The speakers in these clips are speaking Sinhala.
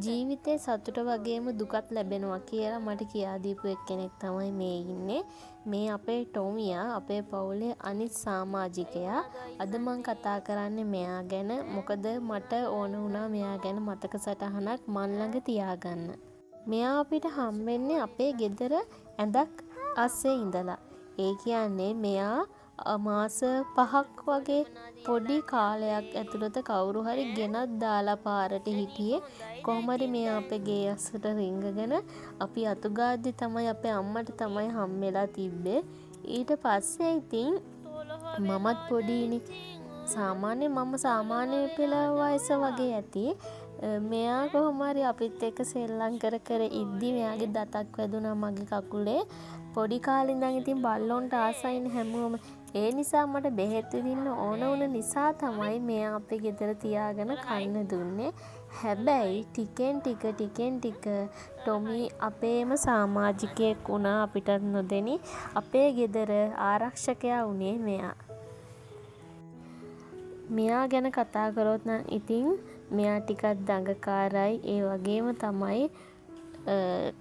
ජීවිතේ සතුට වගේම දුකත් ලැබෙනවා කියලා මට කියා දීපු එක්කෙනෙක් තමයි මේ ඉන්නේ. මේ අපේ ටොමියා අපේ පවුලේ අනිත් සමාජිකයා. අද මම කතා කරන්නේ මෙයා ගැන. මොකද මට ඕන වුණා මෙයා ගැන මතක සටහනක් මන් ළඟ තියාගන්න. මෙයා අපිට හම්බෙන්නේ අපේ ගෙදර ඇඳක් අස්සේ ඉඳලා. ඒ කියන්නේ මෙයා මාස 5ක් වගේ පොඩි කාලයක් ඇතුළත කවුරු හරි ගෙනත් දාලා පාරට හිටියේ. කොහොම හරි මෙයා අපේ ගේ අස්සට රිංගගෙන අපි අතු ගාද්දි තමයි අපේ අම්මට තමයි හම්බෙලා තිබ්බේ. ඊට පස්සේ ඉතින් මමත් පොඩිනේ. මම සාමාන්‍ය පෙළ වයස වගේ ඇති. මෙයා කොහොම හරි අපිත් එක්ක සෙල්ලම් කර කර ඉද්දි මෙයාගේ දතක් වැදුනා මගේ කකුලේ. පොඩි කාලේ ඉඳන් ඉතින් බල්ලොන්ට ආසයිනේ හැමෝම. ඒ නිසා මට බෙහෙත් විඳින්න ඕන වුණ නිසා තමයි මෙයා අපේ ගෙදර තියාගෙන කන්න දුන්නේ. හැබැයි ටිකෙන් ටික ටොමි අපේම සමාජිකයෙක් වුණා අපිට නොදෙනි. අපේ ගෙදර ආරක්ෂකයා වුණේ මෙයා. මෙයා ගැන කතා කරොත් නම් ඉතින් මෙයා ටිකක් දඟකාරයි. ඒ වගේම තමයි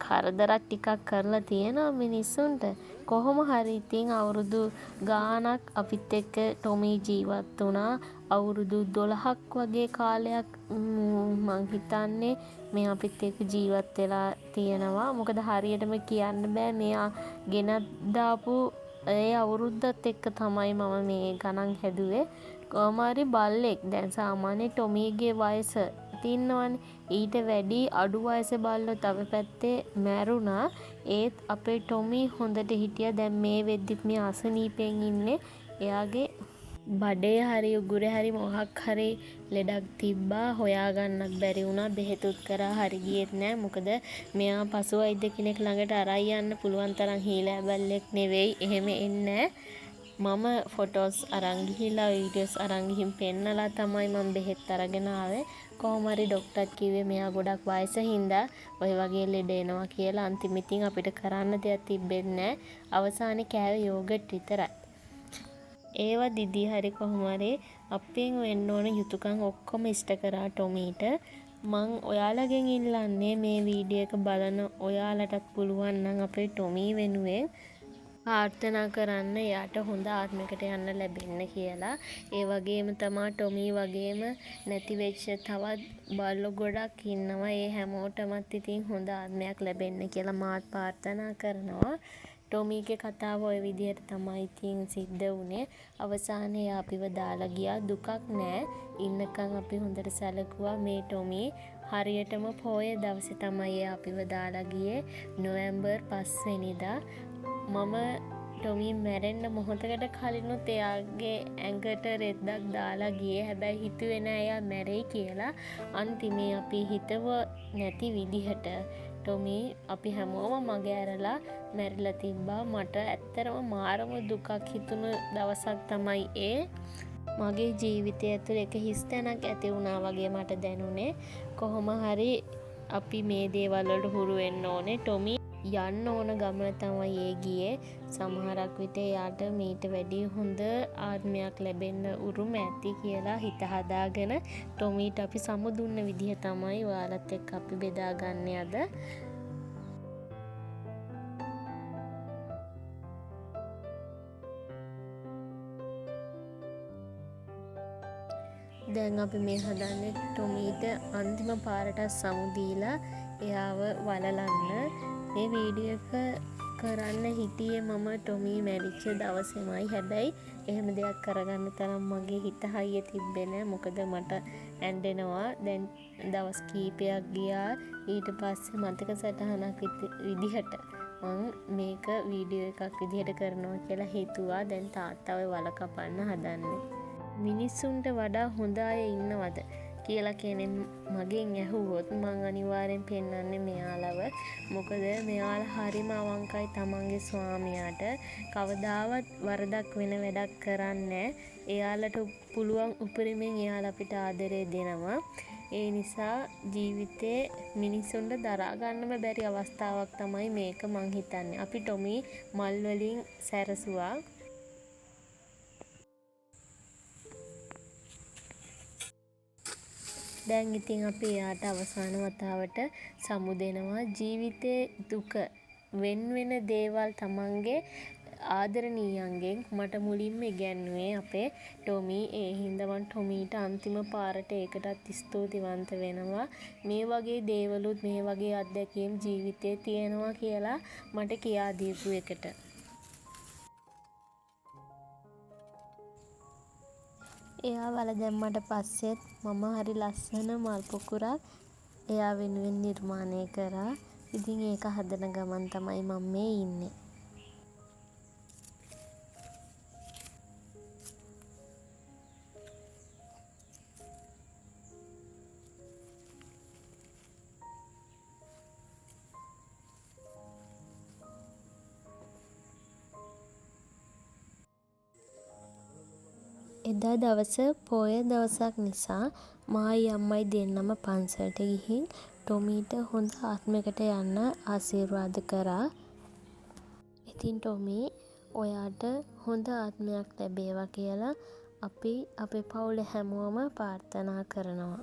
කරදරත් ටිකක් කරලා තියෙනවා මිනිස්සුන්ට. කොහොම හරි ඉතින් අවුරුදු ගාණක් අපිත් එක්ක ටොමි ජීවත් වුණා. අවුරුදු 12ක් වගේ කාලයක් මං හිතන්නේ මේ අපිත් එක්ක ජීවත් වෙලා තියෙනවා. මොකද හරියටම කියන්න බෑ මෙයා ගෙනත් දාපු ඒ අවුරුද්දත් එක්ක තමයි මම මේ ගණන් හැදුවේ. කොහොම හරි බල්ලෙක් දැන් සාමාන්‍ය ටොමීගේ වයස ඉන්නවනේ. ඊට වැඩි අඩු වයසේ බල්ලෝ තව පැත්තේ මැරුණා. ඒත් අපේ ටොමි හොඳට හිටියා. දැන් මේ වෙද්දිත් මේ අසනීපෙන් ඉන්නේ. එයාගේ බඩේ හරි උගුරේ හරි මොකක් හරි ලෙඩක් තිබ්බා. හොයාගන්නත් බැරි වුණා. බෙහෙතුත් කරා හරි ගියෙත් නෑ. මොකද මෙයා පසු වෛද්‍ය කෙනෙක් ළඟට අරන් යන්න පුළුවන් තරම් හීලෑ බල්ලෙක් නෙවෙයි. එහෙම එන්නේ මම ෆොටෝස් අරන් ගිහිලා වීඩියෝස් අරන් ගිහින් පෙන්නලා තමයි මම බෙහෙත් අරගෙන ආවේ. කොහොම හරි ඩොක්ටර්ත් කිව්වේ මෙයා ගොඩක් වයස හින්දා ඔය වගේ ලෙඩ එනවා කියලා. අන්තිමට අපිට කරන්න දෙයක් තිබෙන්නේ නෑ. අවසානයේ කෑවේ යෝගට් විතරයි. ඒව දිදී හරි කොහොම හරි අපෙන් වෙන්න ඕන යුතුයකම් ඔක්කොම ඉෂ්ට කරා ටොමීට. මං ඔයාලගෙන් ඉල්ලන්නේ මේ වීඩියෝ එක බලන ඔයාලටත් පුළුවන් නම් අපේ ටොමී වෙනුවෙන් ප්‍රාර්ථනා කරන්න එයාට හොඳ ආත්මයකට යන්න ලැබෙන්න කියලා. ඒ වගේම තමා ටොමී වගේම නැති වෙච්ච තවත් බල්ලෝ ගොඩක් ඉන්නවා. ඒ හැමෝටමත් ඉතින් හොඳ ආත්මයක් ලැබෙන්න කියලා මාත් ප්‍රාර්ථනා කරනවා. ටොමීගේ කතාව ওই විදිහට තමයි ඉතින් සිද්ධ වුණේ. අවසානයේ අපිව දාලා ගියා. දුකක් නෑ. ඉන්නකම් අපි හොඳට සැලකුවා මේ ටොමී. හරියටම පොය දවසේ තමයි අපිව දාලා ගියේ. නොවැම්බර් 5 වෙනිදා. මම ටොමී මැරෙන්න මොහොතකට කලිනුත් එයාගේ ඇඟට රෙද්දක් දාලා ගියේ. හැබැයි හිතුවේ නෑ එයා මැරෙයි කියලා. අන්තිමේ අපි හිතුව නැති විදිහට ටොමී අපි හැමෝම මග ඇරලා මැරිලා තිබ්බා. මට ඇත්තටම මාරම දුකක් හිතුණු දවසක් තමයි ඒ. මගේ ජීවිතය ඇතුළේ එක හිස් තැනක් ඇති වුණා වගේ මට දැනුනේ. කොහොම හරි අපි මේ දේවල් වලට හුරු වෙන්න ඕනේ. ටොමී යන්න ඕන ගමන තමයි ඒ ගියේ. සමහරක් විට එයාට මීට වැඩිය හොඳ ආත්මයක් ලැබෙන්න උරුම ඇති කියලා හිත හදාගෙන ටොමීට අපි සමුදුන්න විදිහ තමයි ඔයාලත් එක්ක අපි බෙදාගන්නේ අද. දැන් අපි මේ හදන්නේ ටොමීට අන්තිම පාරට සමු දීලා එයාව වලලන්න. මේ වීඩියෝ එක කරන්න හිටියේ මම ටොමී මැරිච්ච දවසේමයි. හැබැයි එහෙම දෙයක් කරගන්න තරම් මගේ හිත හයිය තිබ්බේ නෑ. මොකද මට ඇඬෙනවා. දැන් දවස් කීපයක් ගියා. ඊට පස්සේ මතක සටහනක් විදිහට මම මේක වීඩියෝ එකක් විදිහට කරනවා කියලා හිතුවා. දැන් තාත්තව වල කපන්න හදන්නේ. මිනිස්සුන්ට වඩා හොඳ අය ඉන්නවද කියලා කෙනෙක් මගෙන් ඇහුවොත් මං අනිවාර්යෙන් පෙන්නන්නේ මෙයාලව. මොකද මෙයාලා හරිම අවංකයි තමන්ගේ ස්වාමියාට. කවදාවත් වරදක් වෙන වැඩක් කරන්නේ නෑ. එයාලට පුළුවන් උපරිමයෙන් එයාලා අපිට ආදරේ දෙනවා. ඒ නිසා ජීවිතේ මිනිස්සුන්ට දරා ගන්නම බැරි අවස්ථාවක් තමයි මේක මං හිතන්නේ. අපි ටොමී මල් වලින් සැරසුවා. දැන් ඉතින් අපි එයාට අවසාන වතාවට සමු දෙනවා. ජීවිතේ දුක වෙන් වෙන දේවල් තමන්ගේ ආදරණීයයන්ගෙන් මට මුලින්ම ඉගැන්නුවේ අපේ ටොමී. ඒ හින්දා මං ටොමීට අන්තිම පාරට ඒකටත් ස්තූතිවන්ත වෙනවා. මේ වගේ දේවලුත් මේ වගේ අත්දැකීම් ජීවිතේ තියෙනවා කියලා මට කියා දීපු එකට. එයා වල දැම්මට පස්සෙත් මම හරි ලස්සන මල් පොකුරක් එයා වෙනුවෙන් නිර්මාණය කරා. ඉතින් ඒක හදන ගමන් තමයි මම මේ ඉන්නේ. එදා දවස පොය දවසක් නිසා මායි අම්මයි දෙන්නම පන්සලට ගිහින් ටොමීට හොඳ ආත්මයකට යන්න ආශිර්වාද කරා. ඉතින් ටොමී ඔයාට හොඳ ආත්මයක් ලැබේවා කියලා අපි අපේ පවුලේ හැමෝම ප්‍රාර්ථනා කරනවා.